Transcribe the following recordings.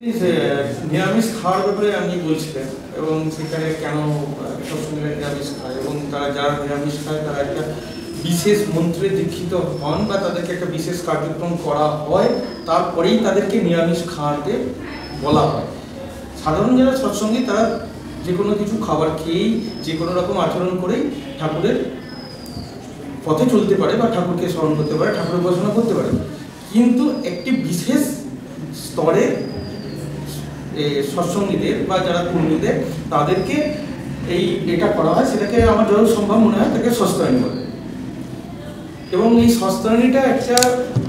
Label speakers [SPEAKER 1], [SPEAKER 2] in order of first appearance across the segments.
[SPEAKER 1] নিরামিষ খাওয়ার ব্যাপারে আপনি বলছিলেন এবং সেখানে কেন সবসময় নিরামিষ খায় এবং তারা যারা নিরামিষ খায় তারা একটা বিশেষ মন্ত্রে দীক্ষিত হন বা তাদেরকে একটা বিশেষ কার্যক্রম করা হয়, তারপরেই তাদেরকে নিরামিষ খাওয়াতে বলা হয়। সাধারণ যারা সৎসঙ্গী তারা যে কোনো কিছু খাবার খেয়েই যে কোনো রকম আচরণ করেই ঠাকুরের পথে চলতে পারে বা ঠাকুরকে স্মরণ করতে পারে, ঠাকুরের উপাসনা করতে পারে। কিন্তু একটি বিশেষ স্তরে সৎসঙ্গীদের বা যারা কর্মীদের তাদেরকে এটা করা হয়, সেটাকে আমার যত সম্ভব মনে হয় তাকে সস্তায়নী বলে। এবং এই সস্তায়নীটা একটা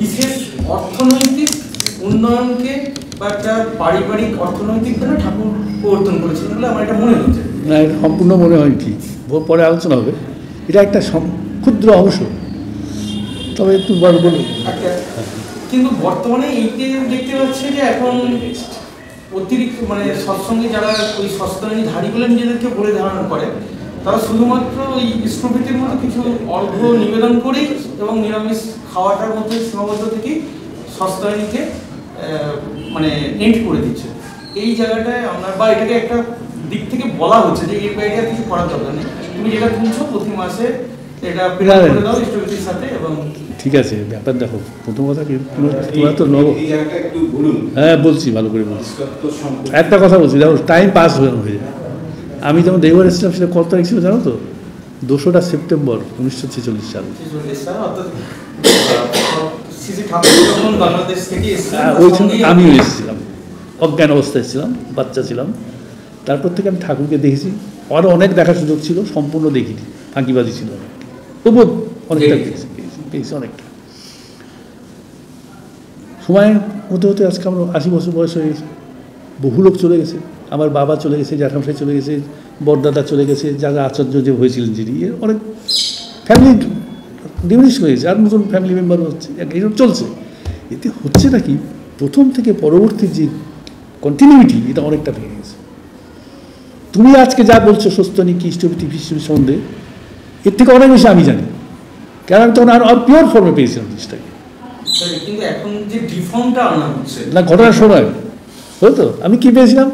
[SPEAKER 1] বিশেষ অর্থনৈতিক উন্নয়নকে বা একটা পারিবারিক অর্থনৈতিক ভাবে ঠাকুর প্রবর্তন করেছেন বলে আমার এটা মনে হচ্ছে।
[SPEAKER 2] না, এটা সম্পূর্ণ মনে হয় কি, পরে আলোচনা হবে। এটা একটা ক্ষুদ্র অংশ, তবে একটু বড় বলে।
[SPEAKER 1] কিন্তু বর্তমানে এইকে দেখতে পাচ্ছি যে এখন অতিরিক্ত সৎসঙ্গে যারা ওই সস্তায়নী ধারী বলে নিজেদেরকে বলে ধারণা করে, তারা শুধুমাত্র ওই ইষ্টভৃতির মতো কিছু অর্ঘ্য নিবেদন করেই এবং নিরামিষ খাওয়াটার মধ্যে সীমাবদ্ধ থেকেই সস্তায়নীকে এন্ড করে দিচ্ছে। এই জায়গাটায় আমরা বা এটাকে একটা দিক থেকে বলা হচ্ছে যে এই বাইরে কিছু করার দরকার নেই, তুমি যেটা তুলছো প্রতি মাসে এটা প্রেরণ করে দাও ইষ্টভৃতির সাথে। এবং ঠিক আছে,
[SPEAKER 2] ব্যাপার দেখো, প্রথম কথা কি তোমরা তো নব, হ্যাঁ বলছি, ভালো করে বলছি। একটা কথা বলছি, দেখো টাইম পাস হয়ে যায়। আমি যখন দেওয়ার এসেছিলাম সেটা কত তারিখ ছিল জানো তো? 2রা সেপ্টেম্বর 1946 সাল। ওইখানে আমিও এসেছিলাম, অজ্ঞান অবস্থায় ছিলাম, বাচ্চা ছিলাম। তারপর থেকে আমি ঠাকুরকে দেখেছি, আরও অনেক দেখার সুযোগ ছিল, সম্পূর্ণ দেখিনি, ফাঁকিবাজি ছিল অনেক, তবুও অনেকটা পেয়েছি অনেকটা। সময় হতে হতে আজকে আমরা 80 বছর বয়স হয়ে গেছে, বহু লোক চলে গেছে। আমার বাবা চলে গেছে, জ্যাঠামশাই চলে গেছে, বড়দাদা চলে গেছে, যারা আচার্য যে হয়েছিলেন যিনি, অনেক ফ্যামিলি ডিমিনিশ হয়ে গেছে, আর নতুন ফ্যামিলি মেম্বারও হচ্ছে, এইসব চলছে। এতে হচ্ছে নাকি প্রথম থেকে পরবর্তী যে কন্টিনিউটি, এটা অনেকটা ভেঙে গেছে। তুমি আজকে যা বলছো সস্তনী কি ইষ্টভৃতি ফিষ্টভৃতি সম্বন্ধে, এর থেকে অনেক বেশি আমি জানি, কারণ আমি তখন আর পিওর ফর্মে পেয়েছিলাম জিনিসটাকে। না, ঘটনা শোনায় তো আমি কি পেয়েছিলাম,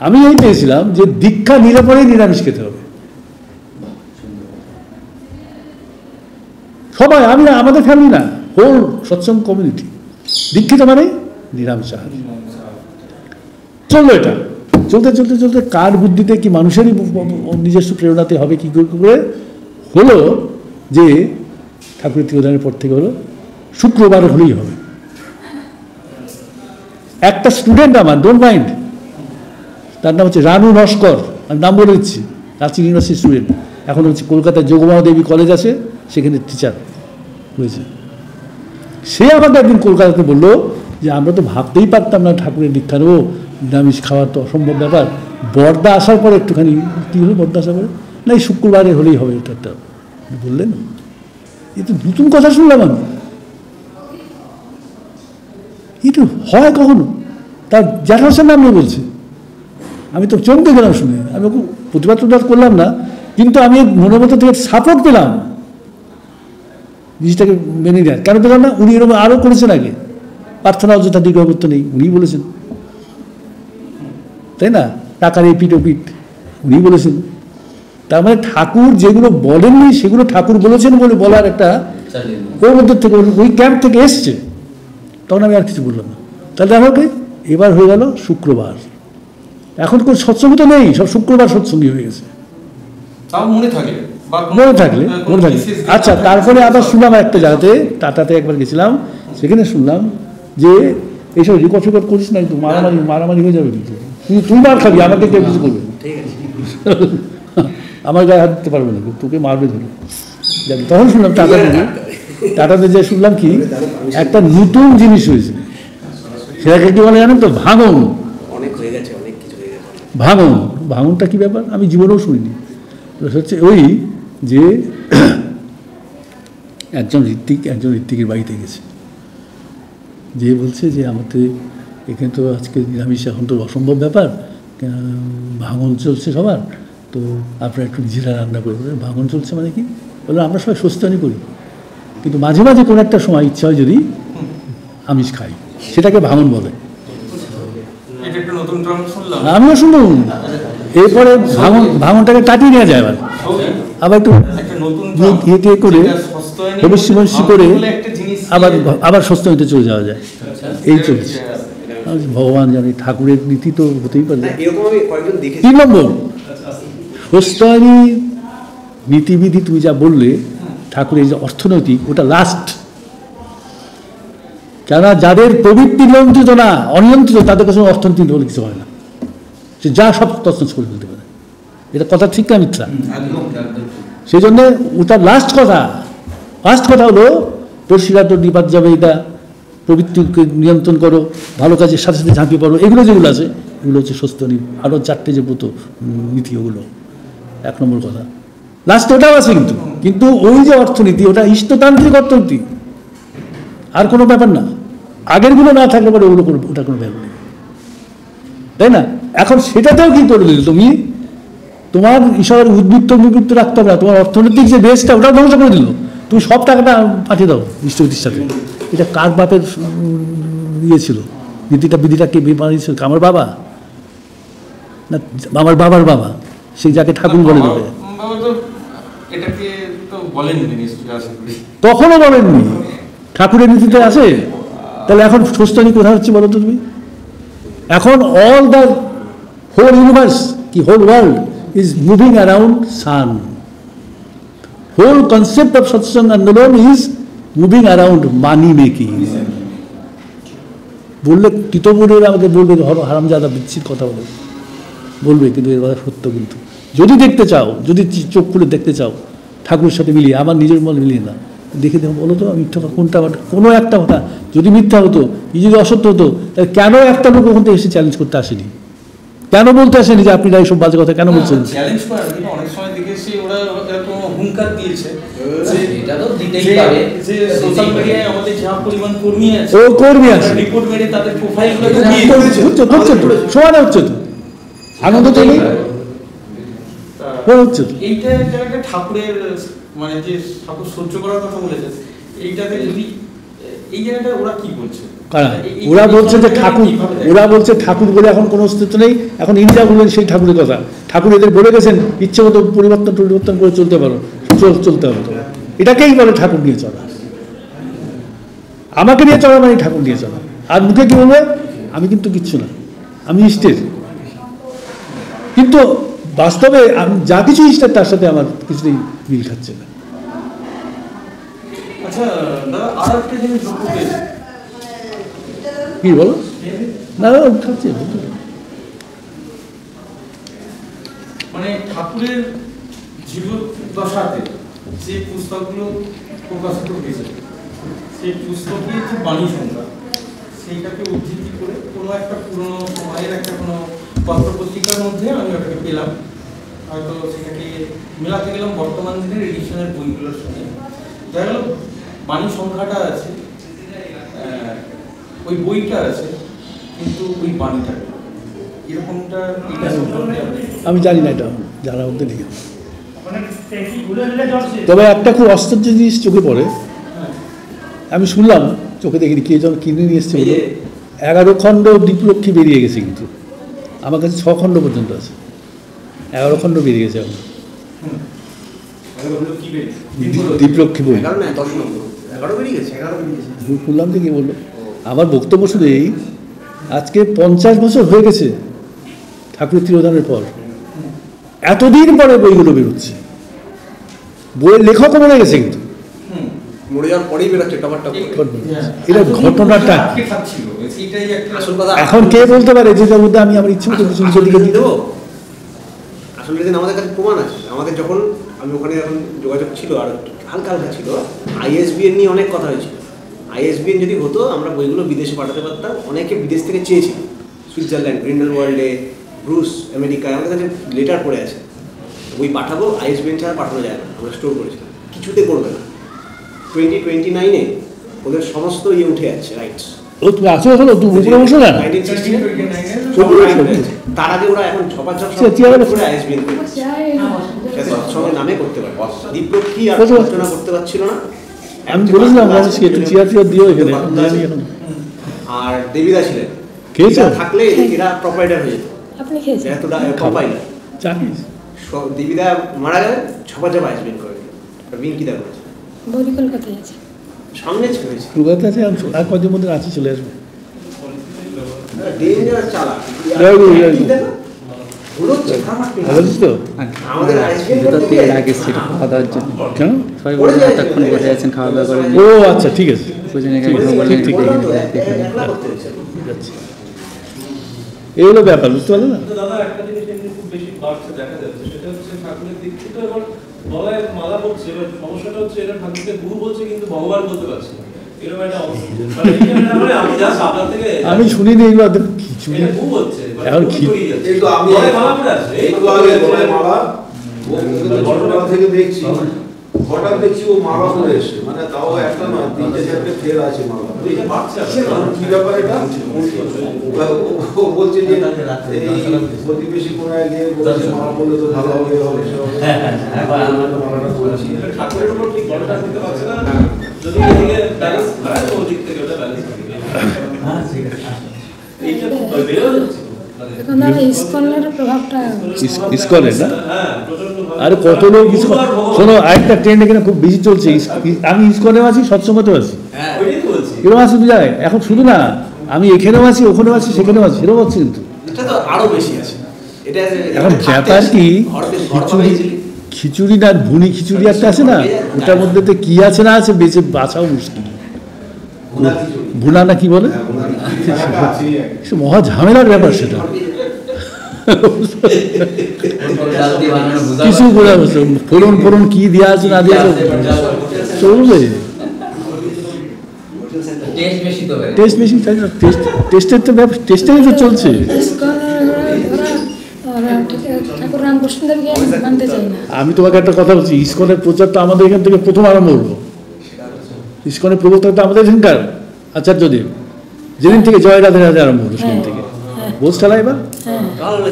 [SPEAKER 2] আমি এই পেয়েছিলাম যে দীক্ষা নিলে পরেই নিরামিষ খেতে হবে সবাই। আমি না, আমাদের ফ্যামিলি না, হোল সৎসঙ্গ কমিউনিটি দীক্ষিত মানে নিরামিষ আহার। চললো এটা, চলতে চলতে চলতে কার বুদ্ধিতে কি, মানুষেরই নিজস্ব প্রেরণাতে হবে কি করে হলো যে ঠাকুরের তিরোধানের পর থেকে হলো শুক্রবার হলেই হবে। একটা স্টুডেন্ট আমার, ডোন্ট মাইন্ড, তার নাম হচ্ছে রানু নস্কর, আমি নাম বলে দিচ্ছি, রাঁচি ইউনিভার্সিটি স্টুডেন্ট, এখন হচ্ছে কলকাতায় যোগমায়া দেবী কলেজ আছে, সেখানে টিচার হয়েছে। সে আমাকে একদিন কলকাতাতে বললো যে আমরা তো ভাবতেই পারতাম না ঠাকুরের দীক্ষা নেবো, নিরামিষ খাওয়ার তো অসম্ভব ব্যাপার। বর্দা আসার পরে একটুখানি কী হলো, বর্দা আসার পরে না, এই শুক্রবারে হলেই হবে এটা বললেন। এ তো নতুন কথা শুনলাম আমি, এটা হয় কখনো? তার জ্যাঠামশার নাম নিয়ে বলছে, আমি তো চমকে গেলাম শুনে। আমি ওকে প্রতিবাদ করলাম না, কিন্তু আমি মনের মতো থেকে সাপোর্ট পেলাম জিনিসটাকে মেনে নেওয়ার। কেন পেলাম না? উনি এরকম আরও করেছেন আগে, প্রার্থনা অযথা দীর্ঘবর্ত নেই, উনি বলেছেন, তাই না? টাকার এই পিঠ ও পিঠ উনি বলেছেন। তার মানে ঠাকুর যেগুলো বলেননি সেগুলো ঠাকুর বলেছেন বলে বলার একটা ওর মধ্যে থেকে, ওই ক্যাম্প থেকে এসছে। তখন আমি আর কিছু বললাম না। তাহলে আমাকে এবার হয়ে গেল শুক্রবার, এখন কোনো সৎসঙ্গী তো নেই, সব শুক্রবার সৎসঙ্গী হয়ে গেছে, মনে থাকলে। আচ্ছা, তারপরে আবার শুনলাম একটা জায়গাতে, টাটাতে একবার গেছিলাম, সেখানে শুনলাম যে এইসব রেকর্ড ফেকর্ড করিস না, কিন্তু মারামারি হয়ে যাবে, কিন্তু তুই মার খাবি, আমাকে কেউ কিছু করবে, আমার গায়ে হাত দিতে পারবে না, তোকে মারবে ধরে। তখন শুনলাম টাটাতে যে শুনলাম কি একটা নতুন জিনিস হয়েছে, সেটাকে কি বলে জানেন তো? ভাঙন। ভাঙনটা কি ব্যাপার আমি জীবনেও শুনিনি। হচ্ছে ওই যে একজন ঋত্বিকের বাড়িতে গেছে, যে বলছে যে আমাদের এখানে তো আজকে নিরামিষ এখন তো অসম্ভব ব্যাপার, ভাঙন চলছে সবার, তো আপনারা একটু নিজেরা রান্না করে বলেন। ভাঙন চলছে মানে কি? বলে আমরা সবাই সস্তানি করি, কিন্তু মাঝে মাঝে কোনো একটা সময় ইচ্ছা হয় যদি আমিষ খাই, সেটাকে ভাঙন বলে।
[SPEAKER 1] নতুন ট্রাম শুনলাম।
[SPEAKER 2] আমিও শুনবো। এরপরে ভাঙনটাকে কাটিয়ে নেওয়া যায় আবার একটু ইয়ে করে ভবিষ্যৎবাণী করে আবার সস্তা হইতে চলে যাওয়া যায়। এই চলছে। ভগবান জানে, ঠাকুরের নীতি তো হতেই পারে। 3 নম্বর সস্তায়নী নীতিবিধি তুমি যা বললে, ঠাকুরের যে অর্থনৈতিক, ওটা লাস্ট। কেননা যাদের প্রবৃত্তি নিয়ন্ত্রিত না, অনিয়ন্ত্রিত, তাদের কাছে অর্থনীতি বলে কিছু হয় না। সে যা সব তছনছ করে ফেলতে পারে। এটা কথা ঠিক না মিথ্যা? সেই জন্য ওটা লাস্ট কথা। ফার্স্ট কথা হলো পরিষ্কার নিপাত যাবে, এটা প্রবৃত্তিকে নিয়ন্ত্রণ করো, ভালো কাজের সাথে সাথে ঝাঁপিয়ে পড়ো, এগুলো যেগুলো আছে এগুলো হচ্ছে সস্তনী। আরও 4টে যে ব্রত নীতি, ওগুলো 1 নম্বর কথা। লাস্টে ওটাও আছে, কিন্তু ওই যে অর্থনীতি, ওটা ইষ্টতান্ত্রিক অর্থনীতি, আর কোনো ব্যাপার না। আগেরগুলো না থাকলে পরে ওগুলো ওটা কোনো ব্যাপার নেই, তাই না? এখন সেটাতেও কি করে দিল তুমি? তোমার ঈশ্বরের উদ্বৃত্ত নিবৃত্ত রাখতে হবে না, তোমার অর্থনৈতিক যে বেসটা ওটাও ধ্বংস করে দিল। তুমি সব টাকাটা পাঠিয়ে দাও ইষ্টপতির সাথে। এটা কার বাপের ইয়ে ছিল? বিধিটা কে বানিয়েছিল? আমার বাবা না আমার বাবার বাবা? সেই যাকে ঠাকুর বলে দেবে। তখনও বলেননি, ঠাকুরের নীতিতে আছে। তাহলে এখন সস্তানি কোথায় হচ্ছে বলো তো তুমি? এখন অল দ্য হোল ইউনিভার্স, কি whole world is moving around sun. Whole concept of satsang andolon is moving around money making. বললে তীতপুরের আমাকে বলবে হারামজাদা বিচ্ছির কথা বলবে, কিন্তু এর কথা সত্য। কিন্তু যদি দেখতে চাও, যদি চোখ খুলে দেখতে চাও ঠাকুরের সাথে মিলিয়ে, আমার নিজের মনে মিলিয়ে না, দেখে দেখো বলো তো মিথ্যা কোনটা, কোনো একটা কথা যদি মিথ্যা হতো, যদি অসত্য হতো, তাহলে কেন একটা লোক ওখান থেকে এসে চ্যালেঞ্জ করতে আসেনি? কেন বলতে আসেনি যে আপনি এইসব বাজে কথা কেন বলছেন?
[SPEAKER 1] চ্যালেঞ্জ করার কিন্তু অনেক সময় দেখেছি ওরা এরকম হুঙ্কার দিয়েছে যে এটা তো দিতেই পারে, যে সোশ্যাল মিডিয়ায় আমাদের যা পরিমাণ কর্মী আছে,
[SPEAKER 2] ও কর্মী আছে,
[SPEAKER 1] রিপোর্ট মেরে তাদের প্রোফাইলগুলো দিয়ে
[SPEAKER 2] হচ্ছে তো সমানে হচ্ছে তো, আনন্দ তো নেই হচ্ছে তো।
[SPEAKER 1] এইটা একটা ঠাকুরের মানে যে ঠাকুর সহ্য করার কথা বলেছে, এইটাতে যদি এই জায়গাটা ওরা কি বলছে?
[SPEAKER 2] ওরা বলছে যে ঠাকুর, ওরা বলছে ঠাকুর বলে এখন কোনো অস্তিত্ব নেই। এখন ইন্দিরা বলবেন সেই ঠাকুরের কথা। ঠাকুর এদের বলে গেছেন ইচ্ছে মতো পরিবর্তন করে চলতে পারো, চলতে হবে। এটাকেই বলে ঠাকুর নিয়ে চলা। আমাকে নিয়ে চলা মানে ঠাকুর নিয়ে চলা। আর মুখে কি বলবে? আমি কিন্তু কিচ্ছু না, আমি ইষ্টের। কিন্তু বাস্তবে আমি যা কিছু ইষ্টের, তার সাথে আমার কিছুতেই মিল খাচ্ছে না।
[SPEAKER 1] আচ্ছা দাদা, আর একটা জিনিস লক্ষ্য করেছি।
[SPEAKER 2] কি বলো? না খাচ্ছে
[SPEAKER 1] মানে ঠাকুরের জীবদ্দশাতে যে পুস্তকগুলো প্রকাশিত হয়েছে, সেই পুস্তকের যে বাণী সংখ্যা, সেইটাকে উদ্ধৃতি করে কোনো একটা পুরনো সময়ের একটা কোনো পত্রপত্রিকার মধ্যে আমি ওটাকে পেলাম। হয়তো সেটাকে মেলাতে গেলাম বর্তমান দিনের এডিশনের বইগুলোর সঙ্গে, দেখা গেল বাণী সংখ্যাটা আছে, ওই বইটা আছে, কিন্তু ওই বাণীটা এরকমটা
[SPEAKER 2] আমি জানি না, এটা জানা বলতে নেই। তবে একটা খুব আশ্চর্য জিনিস চোখে পড়ে, আমি শুনলাম, চোখে দেখিনি, কে যেন কিনে নিয়ে এসছে, বলে 11 খণ্ড দীপলক্ষ্মী বেরিয়ে গেছে, কিন্তু আমার কাছে 6 খণ্ড পর্যন্ত আছে। 11 খণ্ড বেরিয়ে গেছে এখন দীপলক্ষ্মী বই। শুনলাম যে কি বললো, আমার বক্তব্য শুধু এই, আজকে 50 বছর হয়ে গেছে ঠাকুরের তিরোধানের পর, এতদিন পরে বইগুলো বেরোচ্ছে। বইয়ের লেখকও মরে গেছে, কিন্তু
[SPEAKER 3] মরে যাওয়ার পরেই বেরোচ্ছে টপারটা।
[SPEAKER 2] এটা ঘটনাটা এখন কে বলতে পারে যে তার মধ্যে আমি আমার ইচ্ছে মতো কিছু দিকে দিয়ে দেবো?
[SPEAKER 3] আসলে দিন আমাদের কাছে প্রমাণ আছে। আমাদের যখন আমি ওখানে যখন যোগাযোগ ছিল, আর হালকা হালকা ছিল, ISBN নিয়ে অনেক কথা হয়েছিল। ISBN যদি হতো, আমরা বইগুলো বিদেশে পাঠাতে পারতাম। অনেকে বিদেশ থেকে চেয়েছিল, সুইজারল্যান্ড, গ্রিন্ডেল ওয়ার্ল্ডে, ব্রুস, আমেরিকায়, আমাদের কাছে লেটার পড়ে আছে, বই পাঠাবো, ISBN ছাড়া পাঠানো যায় না। আমরা স্টোর করেছিলাম, কিছুতে করবে না। 2029-এ ওদের সমস্ত ইয়ে উঠে যাচ্ছে, রাইটস।
[SPEAKER 2] ও তুমি আসো, হলো তুমি উপরে বসো না,
[SPEAKER 3] 1969 তার আগে ওরা এখন ছপাছপ করে ISBN সঙ্গে নামে করতে পারে। দীপলক্ষ্মী আর আলোচনা করতে পারছিল না,
[SPEAKER 2] আমি বলেছিলাম চেয়ার দিও এখানে।
[SPEAKER 3] আর দেবীদা ছিলেন,
[SPEAKER 2] খেয়েছো?
[SPEAKER 3] এরা থাকলে এরা প্রপাইটার হয়ে যেত।
[SPEAKER 4] আপনি খেয়েছেন?
[SPEAKER 3] এতটা প্রপাইটার।
[SPEAKER 2] চা খেয়েছি।
[SPEAKER 3] দিবিদা মারা গেলেন, ছপা ছপা আইসবেন করে বিঙ্কিদা করেছে,
[SPEAKER 4] বৌদি কলকাতায় আছে।
[SPEAKER 3] সামনে হয়েছে।
[SPEAKER 2] কলকাতা আছে, আর কদিন মধ্যে রাঁচি চলে আসবে।
[SPEAKER 3] ডেঞ্জারাস চালা।
[SPEAKER 2] বুঝিস তো?
[SPEAKER 3] আমাদের আইসবেন
[SPEAKER 5] আগে ছিল খাওয়া দাওয়ার জন্য।
[SPEAKER 2] কেন?
[SPEAKER 5] সবাই বলে এতক্ষণ বসে আছেন খাওয়া দাওয়া করেন।
[SPEAKER 2] ও আচ্ছা, ঠিক আছে।
[SPEAKER 5] বুঝলেন এখানে
[SPEAKER 2] ঠিক,
[SPEAKER 3] একলা করতে হয়েছে।
[SPEAKER 2] যাচ্ছে। এই হলো ব্যাপার, বুঝতে পারলে না?
[SPEAKER 6] দাদা একটা জিনিস এমনি খুব বেশি বাড়ছে দেখা যাচ্ছে, সেটা হচ্ছে ঠাকুরের দীক্ষিত এবার গলায় মালা পড়ছে, এবার সমস্যাটা হচ্ছে এরা ঠাকুরকে গুরু বলছে কিন্তু ভগবান বলতে পারছে না, এরকম একটা অবস্থা। মানে আমি জাস্ট আপনার থেকে
[SPEAKER 2] আমি শুনিনি এগুলো, খিচুড়ি
[SPEAKER 6] এটা খুব হচ্ছে,
[SPEAKER 2] এখন
[SPEAKER 7] এই তো আমি
[SPEAKER 6] গলায় মালা পড়ে আছে, এই
[SPEAKER 7] একটু আগে গলায় মালা, ঘটনা থেকে দেখছি, হঠাৎ দেখছি ও মালা পরে এসছে, মানে তাও একটা নয়, 3-4টে ফের আছে মালা।
[SPEAKER 6] এটা বাড়ছে
[SPEAKER 7] কি ব্যাপার এটা? ও বলছে যে এই প্রতিবেশী কোনায় গিয়ে বলছে মালা পরলে তো ভালো হবে, মালাটা পরেছি।
[SPEAKER 6] ঠাকুরের উপর ঠিক গলাটা দিতে পারছে না, যদি এদিকে ব্যালেন্স হয় তো ওদিক থেকে ওটা ব্যালেন্স হবে। এইটা খুব বেড়ে যাচ্ছে।
[SPEAKER 4] এখন ধরো ইসকনের প্রভাবটা
[SPEAKER 2] ইসকনে না?
[SPEAKER 6] হ্যাঁ, প্রচন্ড ভাবে।
[SPEAKER 2] আরে কত লোক ইসকন, শোনো আরেকটা ট্রেন্ড এখানে খুব বেশি চলছে। আমি ইসকনেও আছি, সৎসঙ্গতেও আছি,
[SPEAKER 6] ওইটাই তো বলছি।
[SPEAKER 2] এরকম আছে দু জায়গায়। এখন শুধু না, আমি এখানেও আছি, ওখানেও আছি, সেখানেও আছি, সেরকম হচ্ছে কিন্তু।
[SPEAKER 3] এটা তো আরো বেশি আছে। এটা
[SPEAKER 2] এখন ব্যাপার কি, খিচুড়ি না ভুনি খিচুড়ি একটা আছে না, ওটার মধ্যে তো কি আছে না আছে বেঁচে বাঁচাও মুশকিল। ভুনা না কি বলে, সে মহা ঝামেলার ব্যাপার সেটা। কিছু বোঝা বসে ফোড়ন ফোড়ন কি দেওয়া আছে না দেওয়া আছে চলবে। টেস্ট বেশি, টেস্টের তো ব্যাপার, টেস্টেরই তো চলছে।
[SPEAKER 4] ঠাকুর রামকৃষ্ণদেবকে মানতে চাই না।
[SPEAKER 2] আমি তোমাকে একটা কথা বলছি, ইসকনের প্রচারটা আমাদের এখান থেকে প্রথম আরম্ভ হলো। ইসকনের প্রবর্তকটা আমাদের এখানকার আচার্যদেব, যেদিন থেকে জয় রাধে রাধে আরম্ভ হলো সেদিন থেকে। বোঝ চালা এবার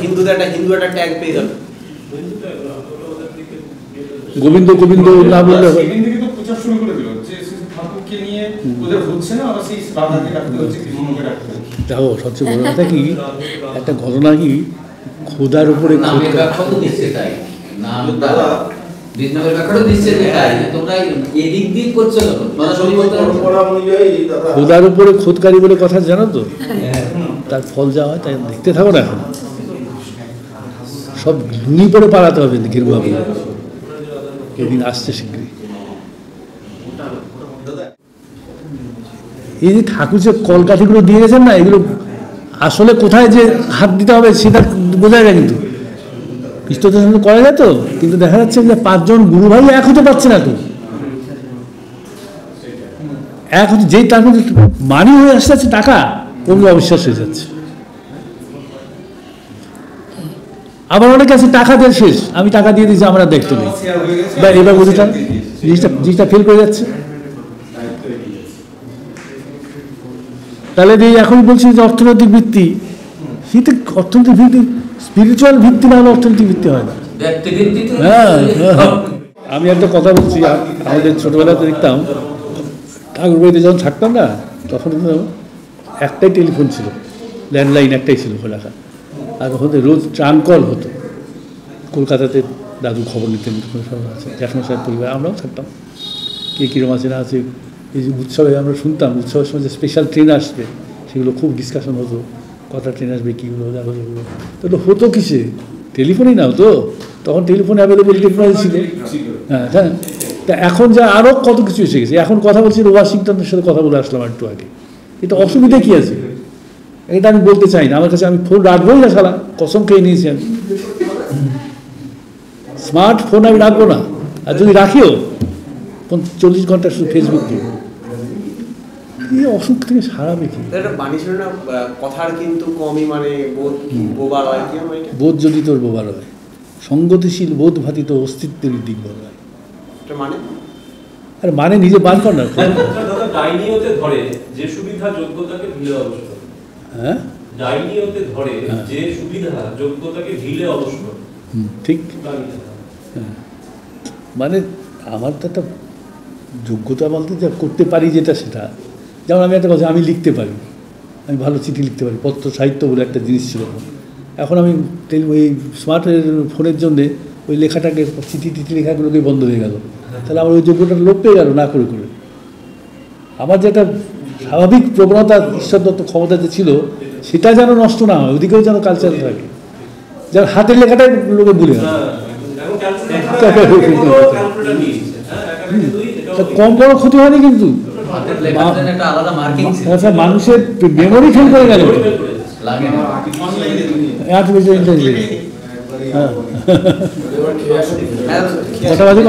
[SPEAKER 3] হিন্দু একটা ট্যাগ পেয়ে গেল।
[SPEAKER 2] গোবিন্দ গোবিন্দ না বললে হবে।
[SPEAKER 1] সেদিন থেকে তো প্রচার শুরু করে দিল যে ঠাকুরকে নিয়ে ওদের হচ্ছে না, আবার সেই রাধাকে রাখতে হচ্ছে, কৃষ্ণকে রাখতে হচ্ছে।
[SPEAKER 2] দেখো সবচেয়ে বড় কথা কি, একটা ঘটনা কি, খোদার উপরে খোদার উপরে খোদকারী বলে কথা জানো তো, তার ফল যা হয় তাই দেখতে থাকো না। এখন সব লুনি পরে পালাতে হবে গেরুয়া বলে, এদিন আসছে শীঘ্রই। এই যে ঠাকুর যে কলকাঠিগুলো দিয়ে গেছেন না, এগুলো আসলে কোথায় যে হাত দিতে হবে সেটা বোঝা যায়, কিন্তু ইষ্টদর্শন করা যায় তো, কিন্তু দেখা যাচ্ছে যে 5 জন গুরু ভাই এক হতে পারছে না তো, এক হতে যেই তার মধ্যে মানি হয়ে আসতে যাচ্ছে টাকা, অন্য অবিশ্বাস হয়ে যাচ্ছে। আবার অনেকে আছে টাকা দিয়ে শেষ, আমি টাকা দিয়ে দিয়েছি আমার দেখতে নেই, বা এবার বুঝেছেন জিনিসটা ফেল করে যাচ্ছে। তাহলে এখন বলছি যে অর্থনৈতিক ভিত্তি, সেটা অর্থনৈতিক ভিত্তি, স্পিরিচুয়াল ভিত্তি না হলে অর্থনৈতিক ভিত্তি হয় না। হ্যাঁ, আমি একটা কথা বলছি, আমাদের ছোটবেলাতে দেখতাম ঠাকুর বাড়িতে যখন থাকতাম না, তখন একটাই টেলিফোন ছিল, ল্যান্ডলাইন একটাই ছিল খোলাখা, আর ওখানে রোজ ট্রাম কল হতো। কলকাতাতে দাদু খবর নিতেন, জ্যাঠামশাই সাহেব পরিবার, আমরাও থাকতাম, কে কীরকম আছে না আছে। এই যে উৎসবে আমরা শুনতাম, উৎসবের সময় যে স্পেশাল ট্রেন আসবে, সেগুলো খুব ডিসকাশন হতো, কটা ট্রেন আসবে, কীগুলো যাবে, এগুলো তো হতো কিসে, টেলিফোনই না হতো তখন, টেলিফোন অ্যাভেলেবল টেকনোলজি ছিল। হ্যাঁ হ্যাঁ, তা এখন যা আরও কত কিছু এসে গেছে। এখন কথা বলছি ওয়াশিংটনের সাথে কথা বলে আসলাম একটু আগে, এটা অসুবিধা কী আছে, এটা আমি বলতে চাই না, আমার কাছে আমি ফোন রাখবোই না, সালা কসম খেয়ে নিয়েছি আমি, স্মার্টফোন আমি রাখবো না, আর যদি রাখিও 40 ঘন্টা শুধু ফেসবুক দিয়ে, এই অসুখ থেকে সারাবে কি?
[SPEAKER 3] বাণী ছিল না কথার কিন্তু কমই, মানে বোবার হয় কি,
[SPEAKER 2] বোধ যদি তোর বোবার হয়, সঙ্গতিশীল বোধ ভাতিত অস্তিত্বের দিক বলা হয়।
[SPEAKER 3] মানে
[SPEAKER 2] আরে মানে নিজে বার কর না।
[SPEAKER 6] ডাইনিওতে ধরে যে সুবিধা যোগ্যতাকে ভিলে অবশ্য,
[SPEAKER 2] হ্যাঁ
[SPEAKER 6] ডাইনিওতে ধরে যে সুবিধা যোগ্যতাকে ভিলে অবশ্য,
[SPEAKER 2] ঠিক। মানে আমার তো একটা যোগ্যতা বলতে যা করতে পারি যেটা, সেটা যেমন আমি একটা কথা, আমি লিখতে পারি, আমি ভালো চিঠি লিখতে পারি, পত্র সাহিত্য বলে একটা জিনিস ছিল। এখন আমি ওই স্মার্ট ফোনের জন্যে ওই লেখাটাকে চিঠি লেখাগুলোকে বন্ধ হয়ে গেল। তাহলে আমার ওই যোগ্যটা লোপ পেয়ে গেল না করে করে। আমার যে একটা স্বাভাবিক প্রবণতা, ঈশ্বরদত্ত ক্ষমতা যে ছিল, সেটা যেন নষ্ট না হয়, ওদিকেও যেন কালচার থাকে, যেন হাতের লেখাটাই লোকে ভুলে গেল। কম বড় ক্ষতি হয়নি কিন্তু মানুষের মেমোরি ফেল করে গেল। আর্টিফিশিয়াল ইন্টেলিজেন্স কটা বাজে?